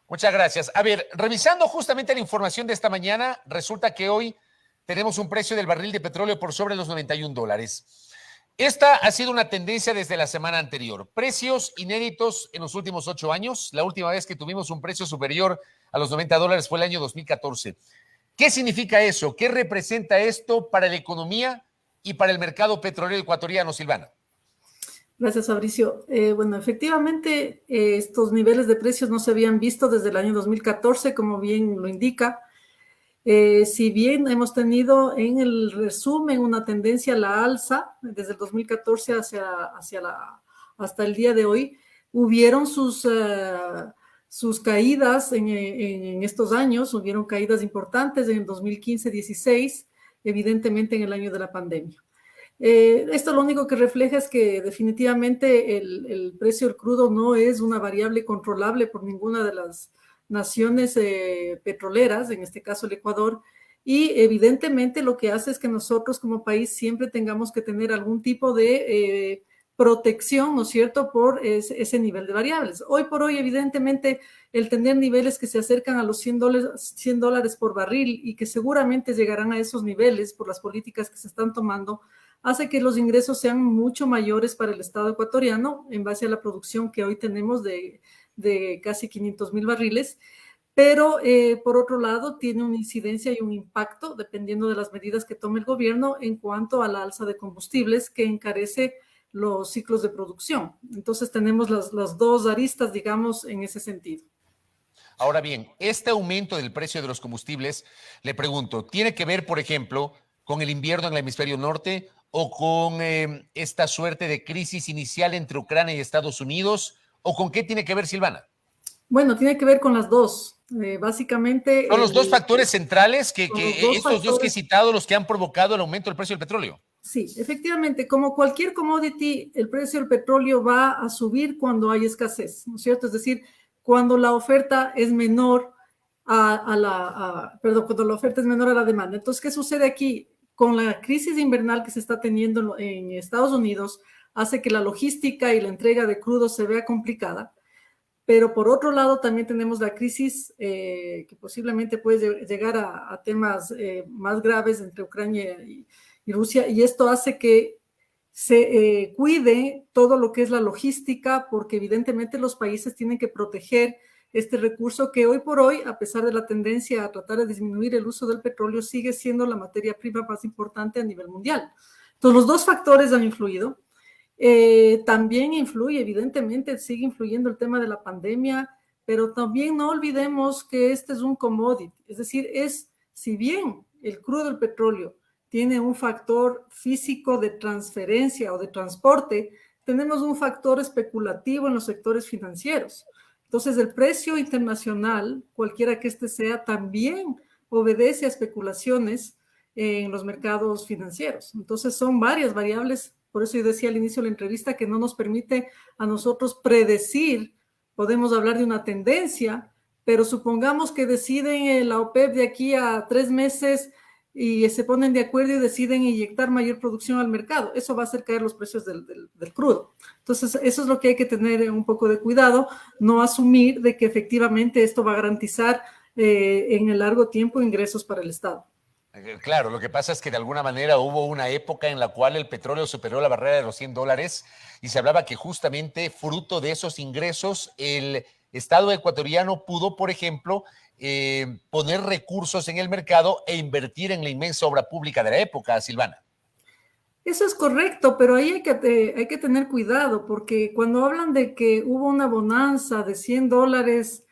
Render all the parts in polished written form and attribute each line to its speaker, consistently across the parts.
Speaker 1: Muchas gracias. A ver, revisando justamente la información de esta mañana, resulta que hoy tenemos un precio del barril de petróleo por sobre los $91. Esta ha sido una tendencia desde la semana anterior. Precios inéditos en los últimos 8 años. La última vez que tuvimos un precio superior a los $90 fue el año 2014. ¿Qué significa eso? ¿Qué representa esto para la economía y para el mercado petrolero ecuatoriano, Silvana?
Speaker 2: Gracias, Fabricio. Bueno, efectivamente, estos niveles de precios no se habían visto desde el año 2014, como bien lo indica. Si bien hemos tenido en el resumen una tendencia a la alza desde el 2014 hasta el día de hoy, hubieron sus caídas en estos años, hubieron caídas importantes en el 2015-16, evidentemente en el año de la pandemia. Esto lo único que refleja es que definitivamente el precio del crudo no es una variable controlable por ninguna de las naciones petroleras, en este caso el Ecuador, y evidentemente lo que hace es que nosotros como país siempre tengamos que tener algún tipo de protección, ¿no es cierto?, por ese nivel de variables. Hoy por hoy, evidentemente, el tener niveles que se acercan a los $100 por barril y que seguramente llegarán a esos niveles por las políticas que se están tomando, hace que los ingresos sean mucho mayores para el Estado ecuatoriano en base a la producción que hoy tenemos de casi 500,000 barriles, pero por otro lado tiene una incidencia y un impacto dependiendo de las medidas que tome el gobierno en cuanto a la alza de combustibles que encarece los ciclos de producción. Entonces tenemos las dos aristas, digamos, en ese sentido.
Speaker 1: Ahora bien, este aumento del precio de los combustibles, le pregunto, ¿tiene que ver, por ejemplo, con el invierno en el hemisferio norte o con esta suerte de crisis inicial entre Ucrania y Estados Unidos? ¿O con qué tiene que ver, Silvana?
Speaker 2: Bueno, tiene que ver con las dos. Básicamente...
Speaker 1: Son los dos factores centrales
Speaker 2: estos
Speaker 1: dos que he citado, los que han provocado el aumento del precio del petróleo.
Speaker 2: Sí, efectivamente, como cualquier commodity, el precio del petróleo va a subir cuando hay escasez, ¿no es cierto? Es decir, cuando la oferta es menor cuando la oferta es menor a la demanda. Entonces, ¿qué sucede aquí? Con la crisis invernal que se está teniendo en Estados Unidos, hace que la logística y la entrega de crudo se vea complicada. Pero por otro lado también tenemos la crisis que posiblemente puede llegar a temas más graves entre Ucrania y Rusia, y esto hace que se cuide todo lo que es la logística, porque evidentemente los países tienen que proteger este recurso que hoy por hoy, a pesar de la tendencia a tratar de disminuir el uso del petróleo, sigue siendo la materia prima más importante a nivel mundial. Entonces, los dos factores han influido. También influye, evidentemente, sigue influyendo el tema de la pandemia, pero también no olvidemos que este es un commodity, es decir, si bien el crudo del petróleo tiene un factor físico de transferencia o de transporte, tenemos un factor especulativo en los sectores financieros. Entonces, el precio internacional, cualquiera que este sea, también obedece a especulaciones en los mercados financieros. Entonces, son varias variables. Por eso yo decía al inicio de la entrevista que no nos permite a nosotros predecir. Podemos hablar de una tendencia, pero supongamos que deciden la OPEP de aquí a 3 meses y se ponen de acuerdo y deciden inyectar mayor producción al mercado. Eso va a hacer caer los precios del crudo. Entonces, eso es lo que hay que tener un poco de cuidado, no asumir de que efectivamente esto va a garantizar en el largo tiempo ingresos para el Estado.
Speaker 1: Claro, lo que pasa es que de alguna manera hubo una época en la cual el petróleo superó la barrera de los $100 y se hablaba que justamente fruto de esos ingresos el Estado ecuatoriano pudo, por ejemplo, poner recursos en el mercado e invertir en la inmensa obra pública de la época, Silvana.
Speaker 2: Eso es correcto, pero ahí hay que tener cuidado, porque cuando hablan de que hubo una bonanza de $100,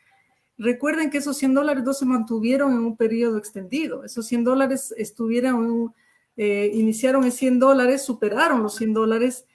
Speaker 2: recuerden que esos $100 no se mantuvieron en un periodo extendido. Esos $100 iniciaron en $100, superaron los $100,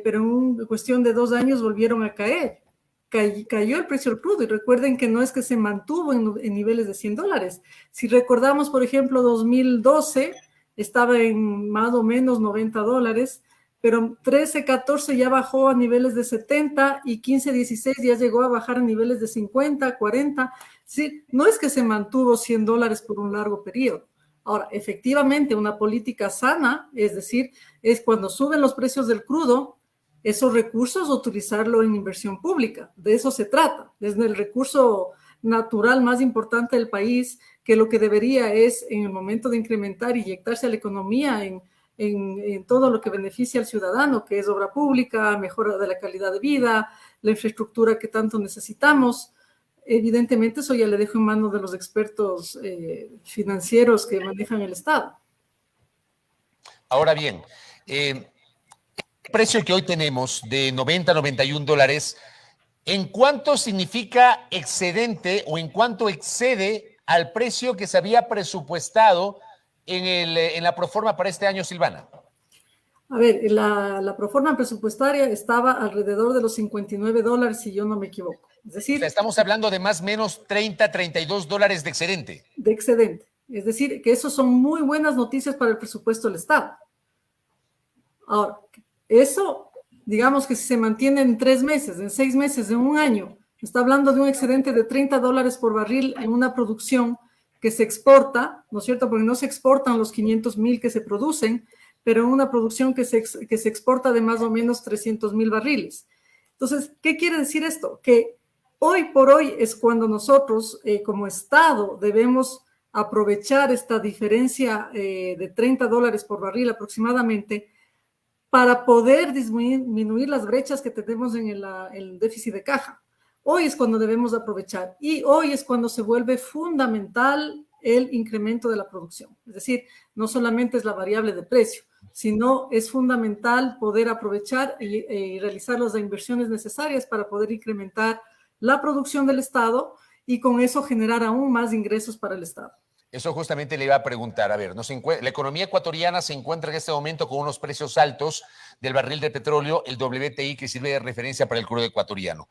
Speaker 2: pero en cuestión de 2 años volvieron a caer. Cayó el precio del crudo, y recuerden que no es que se mantuvo en niveles de $100. Si recordamos, por ejemplo, 2012 estaba en más o menos $90, pero 13, 14 ya bajó a niveles de 70 y 15, 16 ya llegó a bajar a niveles de 50, 40. Sí, no es que se mantuvo $100 por un largo periodo. Ahora, efectivamente, una política sana, es decir, es cuando suben los precios del crudo, esos recursos utilizarlo en inversión pública. De eso se trata. Desde el recurso natural más importante del país, que lo que debería es, en el momento de incrementar, inyectarse a la economía en todo lo que beneficia al ciudadano, que es obra pública, mejora de la calidad de vida, la infraestructura que tanto necesitamos. Evidentemente, eso ya le dejo en manos de los expertos financieros que manejan el Estado.
Speaker 1: Ahora bien, el precio que hoy tenemos de 90 a 91 dólares, ¿en cuánto significa excedente o en cuánto excede al precio que se había presupuestado en la proforma para este año, Silvana?
Speaker 2: A ver, la proforma presupuestaria estaba alrededor de los 59 dólares, si yo no me equivoco. Es decir,
Speaker 1: o sea, estamos hablando de más o menos 30, 32 dólares de excedente.
Speaker 2: De excedente. Es decir, que eso son muy buenas noticias para el presupuesto del Estado. Ahora, eso, digamos que si se mantiene en 3 meses, en 6 meses, en un año, está hablando de un excedente de 30 dólares por barril en una producción que se exporta, ¿no es cierto? Porque no se exportan los 500,000 que se producen, pero en una producción que se exporta de más o menos 300,000 barriles. Entonces, ¿qué quiere decir esto? Que hoy por hoy es cuando nosotros, como Estado, debemos aprovechar esta diferencia de 30 dólares por barril aproximadamente para poder disminuir las brechas que tenemos en el déficit de caja. Hoy es cuando debemos aprovechar y hoy es cuando se vuelve fundamental el incremento de la producción. Es decir, no solamente es la variable de precio, sino es fundamental poder aprovechar y realizar las inversiones necesarias para poder incrementar la producción del Estado y con eso generar aún más ingresos para el Estado.
Speaker 1: Eso justamente le iba a preguntar. A ver, la economía ecuatoriana se encuentra en este momento con unos precios altos del barril de petróleo, el WTI, que sirve de referencia para el crudo ecuatoriano.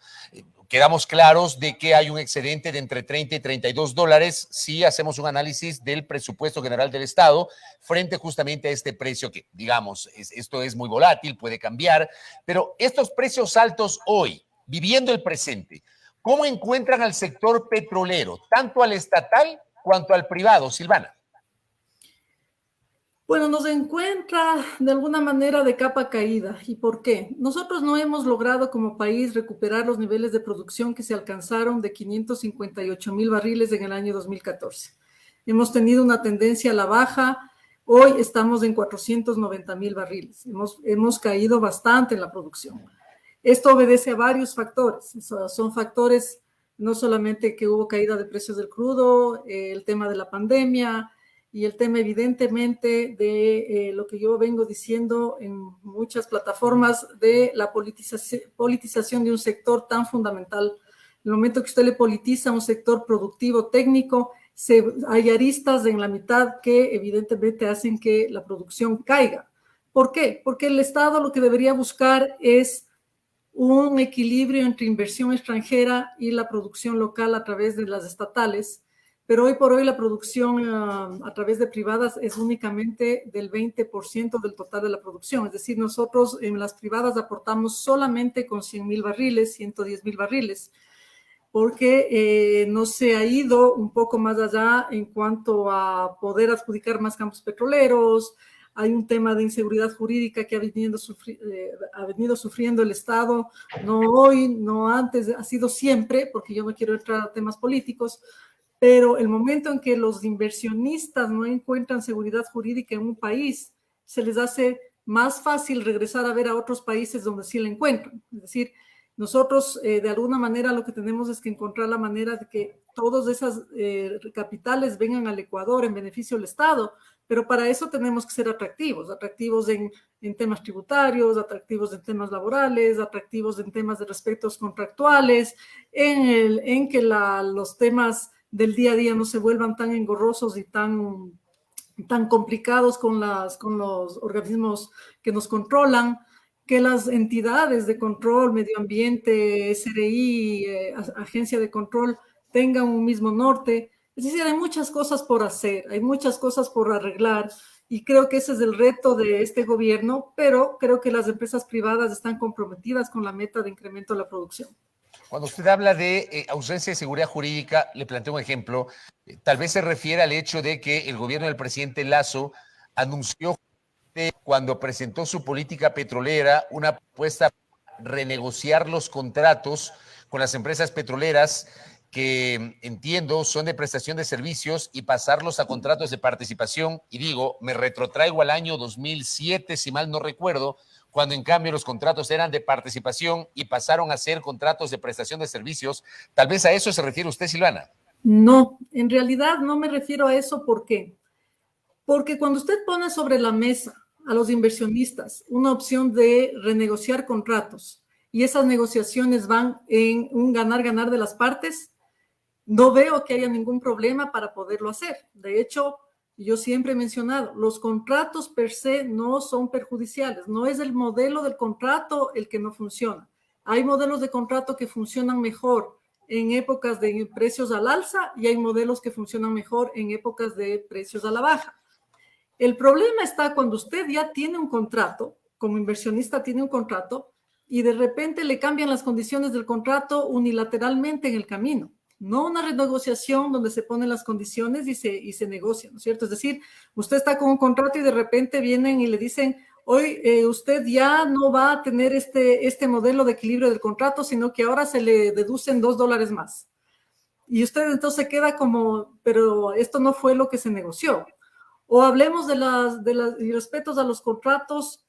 Speaker 1: Quedamos claros de que hay un excedente de entre 30 y 32 dólares si hacemos un análisis del presupuesto general del Estado frente justamente a este precio que, digamos, esto es muy volátil, puede cambiar, pero estos precios altos hoy, viviendo el presente, ¿cómo encuentran al sector petrolero, tanto al estatal cuanto al privado, Silvana?
Speaker 2: Bueno, nos encuentra de alguna manera de capa caída. ¿Y por qué? Nosotros no hemos logrado como país recuperar los niveles de producción que se alcanzaron de 558,000 barriles en el año 2014. Hemos tenido una tendencia a la baja. Hoy estamos en 490,000 barriles. Hemos caído bastante en la producción. Esto obedece a varios factores. Son factores no solamente que hubo caída de precios del crudo, el tema de la pandemia y el tema evidentemente de lo que yo vengo diciendo en muchas plataformas de la politización de un sector tan fundamental. En el momento que usted le politiza a un sector productivo técnico, hay aristas en la mitad que evidentemente hacen que la producción caiga. ¿Por qué? Porque el Estado lo que debería buscar es un equilibrio entre inversión extranjera y la producción local a través de las estatales, pero hoy por hoy la producción a través de privadas es únicamente del 20% del total de la producción, es decir, nosotros en las privadas aportamos solamente con 100,000 barriles, 110,000 barriles, porque no se ha ido un poco más allá en cuanto a poder adjudicar más campos petroleros. Hay un tema de inseguridad jurídica que ha venido sufriendo el Estado, no hoy, no antes, ha sido siempre, porque yo no quiero entrar a temas políticos, pero el momento en que los inversionistas no encuentran seguridad jurídica en un país, se les hace más fácil regresar a ver a otros países donde sí la encuentran. Es decir, nosotros de alguna manera lo que tenemos es que encontrar la manera de que todas esas capitales vengan al Ecuador en beneficio del Estado, pero para eso tenemos que ser atractivos en temas tributarios, atractivos en temas laborales, atractivos en temas de respectos contractuales, en que los temas del día a día no se vuelvan tan engorrosos y tan complicados con los organismos que nos controlan, que las entidades de control, medio ambiente, SRI, agencia de control, tengan un mismo norte. Es decir, hay muchas cosas por hacer, hay muchas cosas por arreglar y creo que ese es el reto de este gobierno, pero creo que las empresas privadas están comprometidas con la meta de incremento de la producción.
Speaker 1: Cuando usted habla de ausencia de seguridad jurídica, le planteo un ejemplo, tal vez se refiere al hecho de que el gobierno del presidente Lasso anunció cuando presentó su política petrolera una propuesta para renegociar los contratos con las empresas petroleras que entiendo son de prestación de servicios y pasarlos a contratos de participación. Y digo, me retrotraigo al año 2007, si mal no recuerdo, cuando en cambio los contratos eran de participación y pasaron a ser contratos de prestación de servicios. Tal vez a eso se refiere usted, Silvana.
Speaker 2: No, en realidad no me refiero a eso. ¿Por qué? Porque cuando usted pone sobre la mesa a los inversionistas una opción de renegociar contratos y esas negociaciones van en un ganar-ganar de las partes, no veo que haya ningún problema para poderlo hacer. De hecho, yo siempre he mencionado, los contratos per se no son perjudiciales, no es el modelo del contrato el que no funciona. Hay modelos de contrato que funcionan mejor en épocas de precios al alza y hay modelos que funcionan mejor en épocas de precios a la baja. El problema está cuando usted ya tiene un contrato, como inversionista tiene un contrato, y de repente le cambian las condiciones del contrato unilateralmente en el camino. No una renegociación donde se ponen las condiciones y se negocia, ¿no es cierto? Es decir, usted está con un contrato y de repente vienen y le dicen, hoy usted ya no va a tener este modelo de equilibrio del contrato, sino que ahora se le deducen $2 más. Y usted entonces queda como, pero esto no fue lo que se negoció. O hablemos de las irrespetos a los contratos,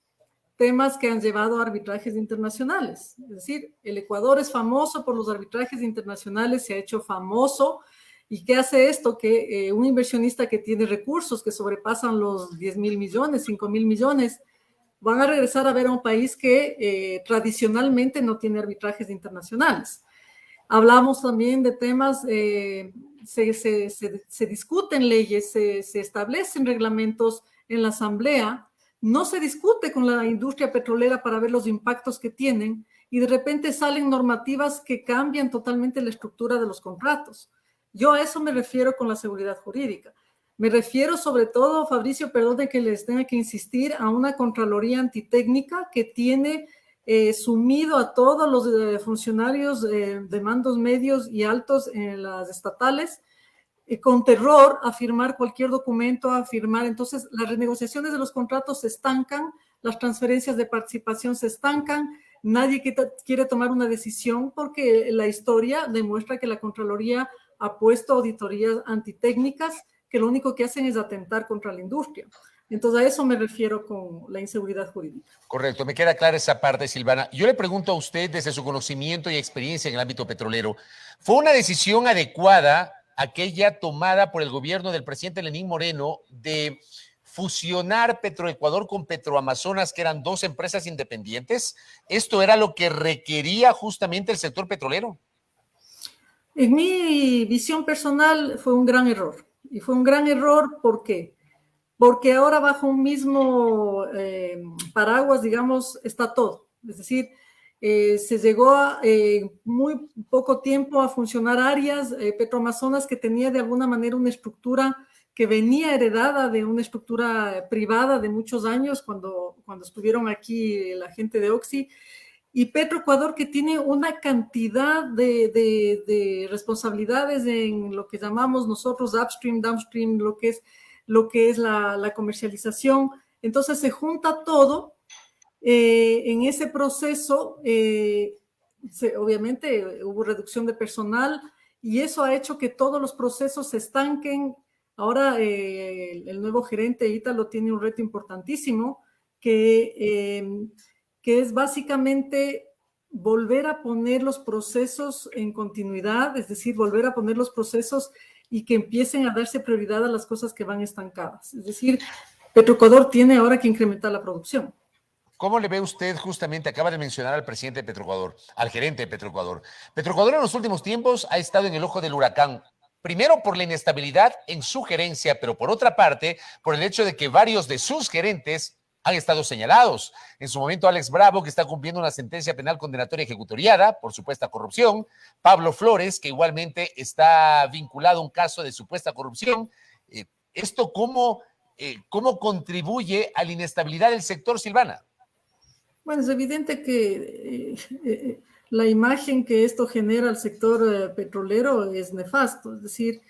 Speaker 2: temas que han llevado a arbitrajes internacionales. Es decir, el Ecuador es famoso por los arbitrajes internacionales, se ha hecho famoso. ¿Y qué hace esto? Que un inversionista que tiene recursos que sobrepasan los 10,000 millones, 5,000 millones, van a regresar a ver a un país que tradicionalmente no tiene arbitrajes internacionales. Hablamos también de temas, se discuten leyes, se establecen reglamentos en la Asamblea, no se discute con la industria petrolera para ver los impactos que tienen y de repente salen normativas que cambian totalmente la estructura de los contratos. Yo a eso me refiero con la seguridad jurídica. Me refiero sobre todo, Fabricio, perdone que les tenga que insistir, a una Contraloría Antitécnica que tiene sumido a todos los funcionarios de mandos medios y altos en las estatales con terror a firmar cualquier documento, a firmar. Entonces, las renegociaciones de los contratos se estancan, las transferencias de participación se estancan, nadie quiere tomar una decisión porque la historia demuestra que la Contraloría ha puesto auditorías antitécnicas que lo único que hacen es atentar contra la industria. Entonces, a eso me refiero con la inseguridad jurídica.
Speaker 1: Correcto, me queda clara esa parte, Silvana. Yo le pregunto a usted, desde su conocimiento y experiencia en el ámbito petrolero, ¿fue una decisión adecuada aquella tomada por el gobierno del presidente Lenín Moreno de fusionar Petroecuador con Petroamazonas, que eran dos empresas independientes? ¿Esto era lo que requería justamente el sector petrolero?
Speaker 2: En mi visión personal fue un gran error. Y fue un gran error, ¿por qué? Porque ahora bajo un mismo paraguas, digamos, está todo. Es decir, se llegó muy poco tiempo a funcionar áreas, Petroamazonas, que tenía de alguna manera una estructura que venía heredada de una estructura privada de muchos años cuando estuvieron aquí la gente de Oxy, y Petroecuador, que tiene una cantidad de responsabilidades en lo que llamamos nosotros upstream, downstream, lo que es la comercialización. Entonces se junta todo en ese proceso. Obviamente hubo reducción de personal y eso ha hecho que todos los procesos se estanquen. Ahora el nuevo gerente Ítalo tiene un reto importantísimo que es básicamente volver a poner los procesos en continuidad, es decir, volver a poner los procesos y que empiecen a darse prioridad a las cosas que van estancadas. Es decir, Petroecuador tiene ahora que incrementar la producción.
Speaker 1: ¿Cómo le ve usted justamente, acaba de mencionar al presidente de Petroecuador, al gerente de Petroecuador? Petroecuador en los últimos tiempos ha estado en el ojo del huracán. Primero por la inestabilidad en su gerencia, pero por otra parte, por el hecho de que varios de sus gerentes han estado señalados. En su momento, Alex Bravo, que está cumpliendo una sentencia penal condenatoria ejecutoriada por supuesta corrupción. Pablo Flores, que igualmente está vinculado a un caso de supuesta corrupción. ¿Esto cómo contribuye a la inestabilidad del sector, Silvana?
Speaker 2: Bueno, es evidente que la imagen que esto genera al sector petrolero es nefasto, es decir,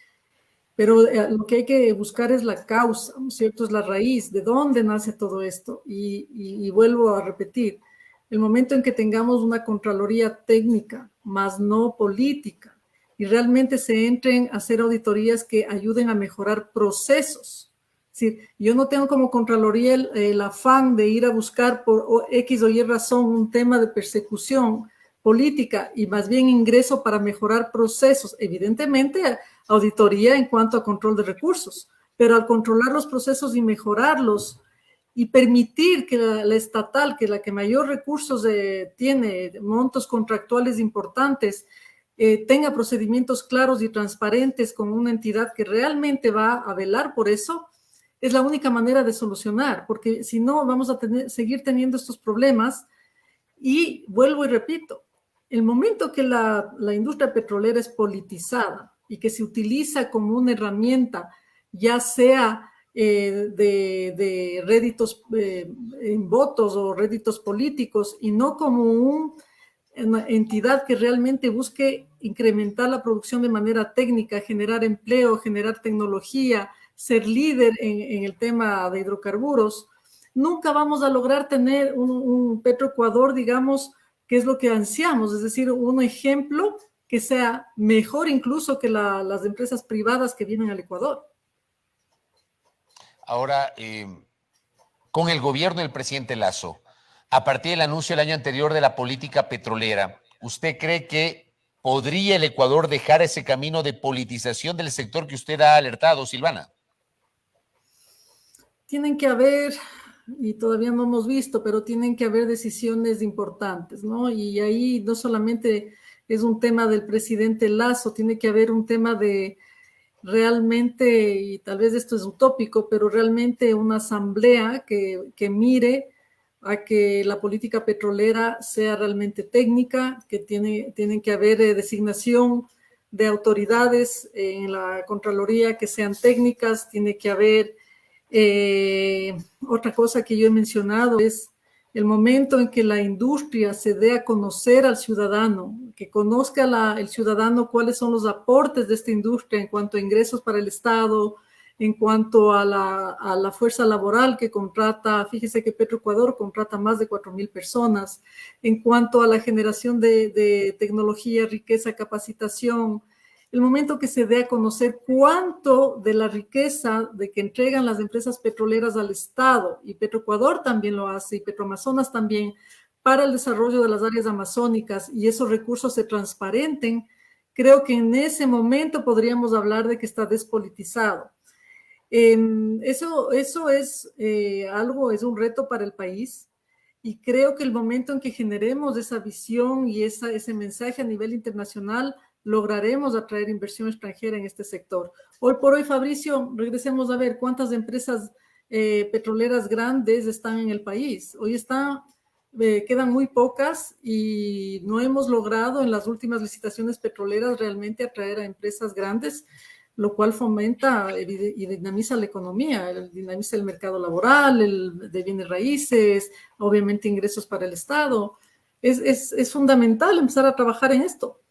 Speaker 2: pero lo que hay que buscar es la causa, ¿no es cierto? Es la raíz, de dónde nace todo esto. Y vuelvo a repetir, el momento en que tengamos una Contraloría técnica, más no política, y realmente se entren a hacer auditorías que ayuden a mejorar procesos. Es decir, yo no tengo como Contraloría el afán de ir a buscar por X o Y razón un tema de persecución política y más bien ingreso para mejorar procesos. Evidentemente, auditoría en cuanto a control de recursos, pero al controlar los procesos y mejorarlos y permitir que la estatal, que es la que mayor recursos tiene, montos contractuales importantes, tenga procedimientos claros y transparentes con una entidad que realmente va a velar por eso, es la única manera de solucionar, porque si no vamos a seguir teniendo estos problemas. Y vuelvo y repito, el momento que la industria petrolera es politizada y que se utiliza como una herramienta, ya sea de réditos en votos o réditos políticos, y no como una entidad que realmente busque incrementar la producción de manera técnica, generar empleo, generar tecnología, ser líder en el tema de hidrocarburos, nunca vamos a lograr tener un Petroecuador, digamos, que es lo que ansiamos, es decir, un ejemplo que sea mejor incluso que las empresas privadas que vienen al Ecuador.
Speaker 1: Ahora, con el gobierno del presidente Lasso, a partir del anuncio el año anterior de la política petrolera, ¿usted cree que podría el Ecuador dejar ese camino de politización del sector que usted ha alertado, Silvana?
Speaker 2: Tienen que haber, y todavía no hemos visto, pero tienen que haber decisiones importantes, ¿no? Y ahí no solamente es un tema del presidente Lasso, tiene que haber un tema de realmente, y tal vez esto es utópico, pero realmente una asamblea que mire a que la política petrolera sea realmente técnica, que tienen que haber designación de autoridades en la Contraloría que sean técnicas, tiene que haber otra cosa que yo he mencionado es el momento en que la industria se dé a conocer al ciudadano, que conozca el ciudadano cuáles son los aportes de esta industria en cuanto a ingresos para el Estado, en cuanto a la fuerza laboral que contrata. Fíjese que Petroecuador contrata más de 4,000 personas, en cuanto a la generación de tecnología, riqueza, capacitación. El momento que se dé a conocer cuánto de la riqueza de que entregan las empresas petroleras al Estado, y Petroecuador también lo hace, y Petroamazonas también, para el desarrollo de las áreas amazónicas, y esos recursos se transparenten, creo que en ese momento podríamos hablar de que está despolitizado. Eso es algo, es un reto para el país, y creo que el momento en que generemos esa visión y ese mensaje a nivel internacional, lograremos atraer inversión extranjera en este sector. Hoy por hoy, Fabricio, regresemos a ver cuántas empresas petroleras grandes están en el país. Hoy quedan muy pocas y no hemos logrado en las últimas licitaciones petroleras realmente atraer a empresas grandes, lo cual fomenta y dinamiza la economía, dinamiza el mercado laboral, de bienes raíces, obviamente ingresos para el Estado. Es fundamental empezar a trabajar en esto.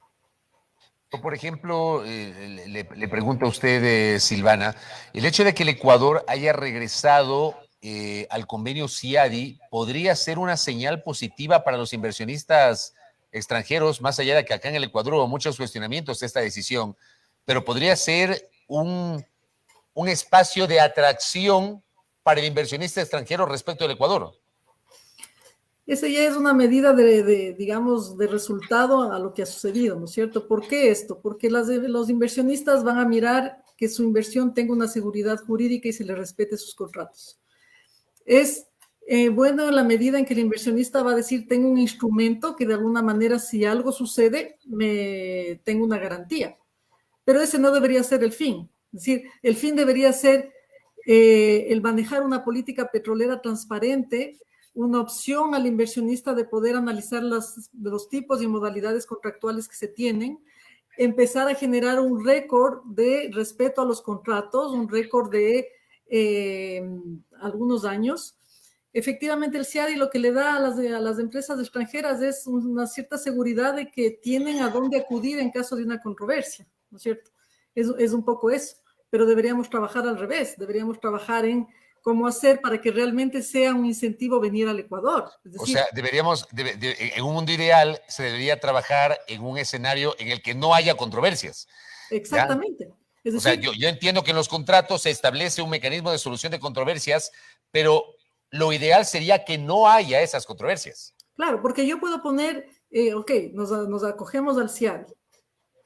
Speaker 1: Por ejemplo, le pregunto a usted, Silvana, el hecho de que el Ecuador haya regresado al convenio CIADI podría ser una señal positiva para los inversionistas extranjeros, más allá de que acá en el Ecuador hubo muchos cuestionamientos de esta decisión, pero podría ser un espacio de atracción para el inversionista extranjero respecto al Ecuador.
Speaker 2: Esa ya es una medida digamos, de resultado a lo que ha sucedido, ¿no es cierto? ¿Por qué esto? Porque los inversionistas van a mirar que su inversión tenga una seguridad jurídica y se le respete sus contratos. Es bueno en la medida en que el inversionista va a decir, tengo un instrumento que de alguna manera, si algo sucede, tengo una garantía. Pero ese no debería ser el fin. Es decir, el fin debería ser el manejar una política petrolera transparente, una opción al inversionista de poder analizar los tipos y modalidades contractuales que se tienen, empezar a generar un récord de respeto a los contratos, un récord de algunos años. Efectivamente, el CIADI lo que le da a las empresas extranjeras es una cierta seguridad de que tienen a dónde acudir en caso de una controversia, ¿no es cierto? Es un poco eso, pero deberíamos trabajar al revés, deberíamos trabajar en cómo hacer para que realmente sea un incentivo venir al Ecuador. Es decir,
Speaker 1: o sea, en un mundo ideal, se debería trabajar en un escenario en el que no haya controversias. ¿Ya?
Speaker 2: exactamente. Es
Speaker 1: O sea,
Speaker 2: decir,
Speaker 1: yo entiendo que en los contratos se establece un mecanismo de solución de controversias, pero lo ideal sería que no haya esas controversias.
Speaker 2: claro, porque yo puedo poner, ok, nos acogemos al CIADI,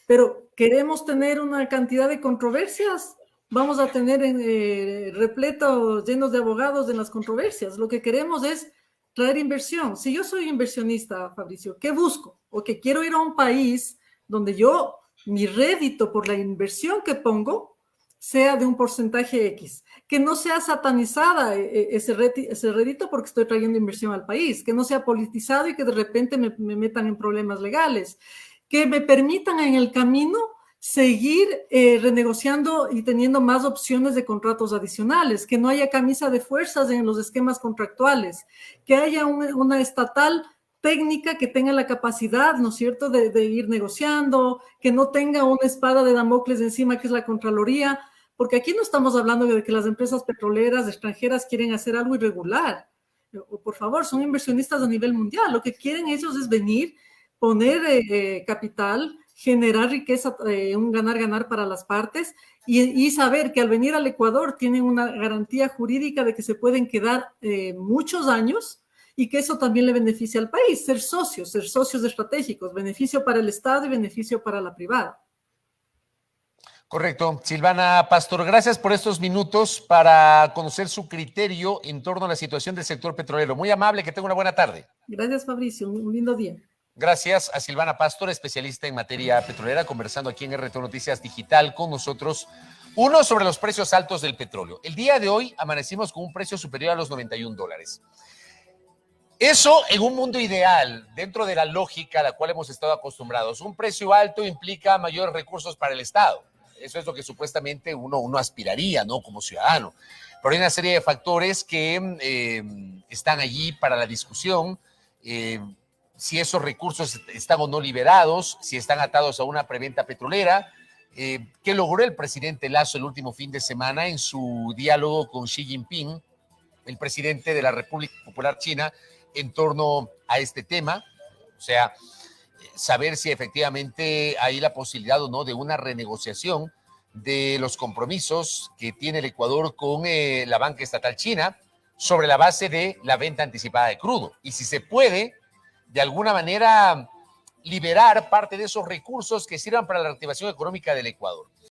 Speaker 2: pero queremos tener una cantidad de controversias, vamos a tener repleto, llenos de abogados en las controversias. Lo que queremos es traer inversión. Si yo soy inversionista, Fabricio, ¿qué busco? O que quiero ir a un país donde yo, mi rédito por la inversión que pongo, sea de un porcentaje X, que no sea satanizada ese rédito porque estoy trayendo inversión al país, que no sea politizado y que de repente me metan en problemas legales, que me permitan en el camino seguir renegociando y teniendo más opciones de contratos adicionales, que no haya camisa de fuerzas en los esquemas contractuales, que haya una estatal técnica que tenga la capacidad, ¿no es cierto?, de ir negociando, que no tenga una espada de Damocles encima que es la Contraloría, porque aquí no estamos hablando de que las empresas petroleras extranjeras quieren hacer algo irregular. Por favor, son inversionistas a nivel mundial. Lo que quieren ellos es venir, poner capital, generar riqueza, un ganar-ganar para las partes y saber que al venir al Ecuador tienen una garantía jurídica de que se pueden quedar muchos años y que eso también le beneficia al país, ser socios estratégicos, beneficio para el Estado y beneficio para la privada.
Speaker 1: Correcto. Silvana Pastor, gracias por estos minutos para conocer su criterio en torno a la situación del sector petrolero. Muy amable, que tenga una buena tarde.
Speaker 2: Gracias, Fabricio. Un lindo día.
Speaker 1: Gracias a Silvana Pastor, especialista en materia petrolera, conversando aquí en RT Noticias Digital con nosotros. Uno, sobre los precios altos del petróleo. El día de hoy amanecimos con un precio superior a los $91. Eso en un mundo ideal, dentro de la lógica a la cual hemos estado acostumbrados. Un precio alto implica mayores recursos para el Estado. Eso es lo que supuestamente uno aspiraría, ¿no? Como ciudadano. Pero hay una serie de factores que están allí para la discusión. Si esos recursos están o no liberados, si están atados a una preventa petrolera. ¿Qué logró el presidente Lasso el último fin de semana en su diálogo con Xi Jinping, el presidente de la República Popular China, en torno a este tema? O sea, saber si efectivamente hay la posibilidad o no de una renegociación de los compromisos que tiene el Ecuador con la banca estatal china sobre la base de la venta anticipada de crudo. Y si se puede, de alguna manera, liberar parte de esos recursos que sirvan para la reactivación económica del Ecuador.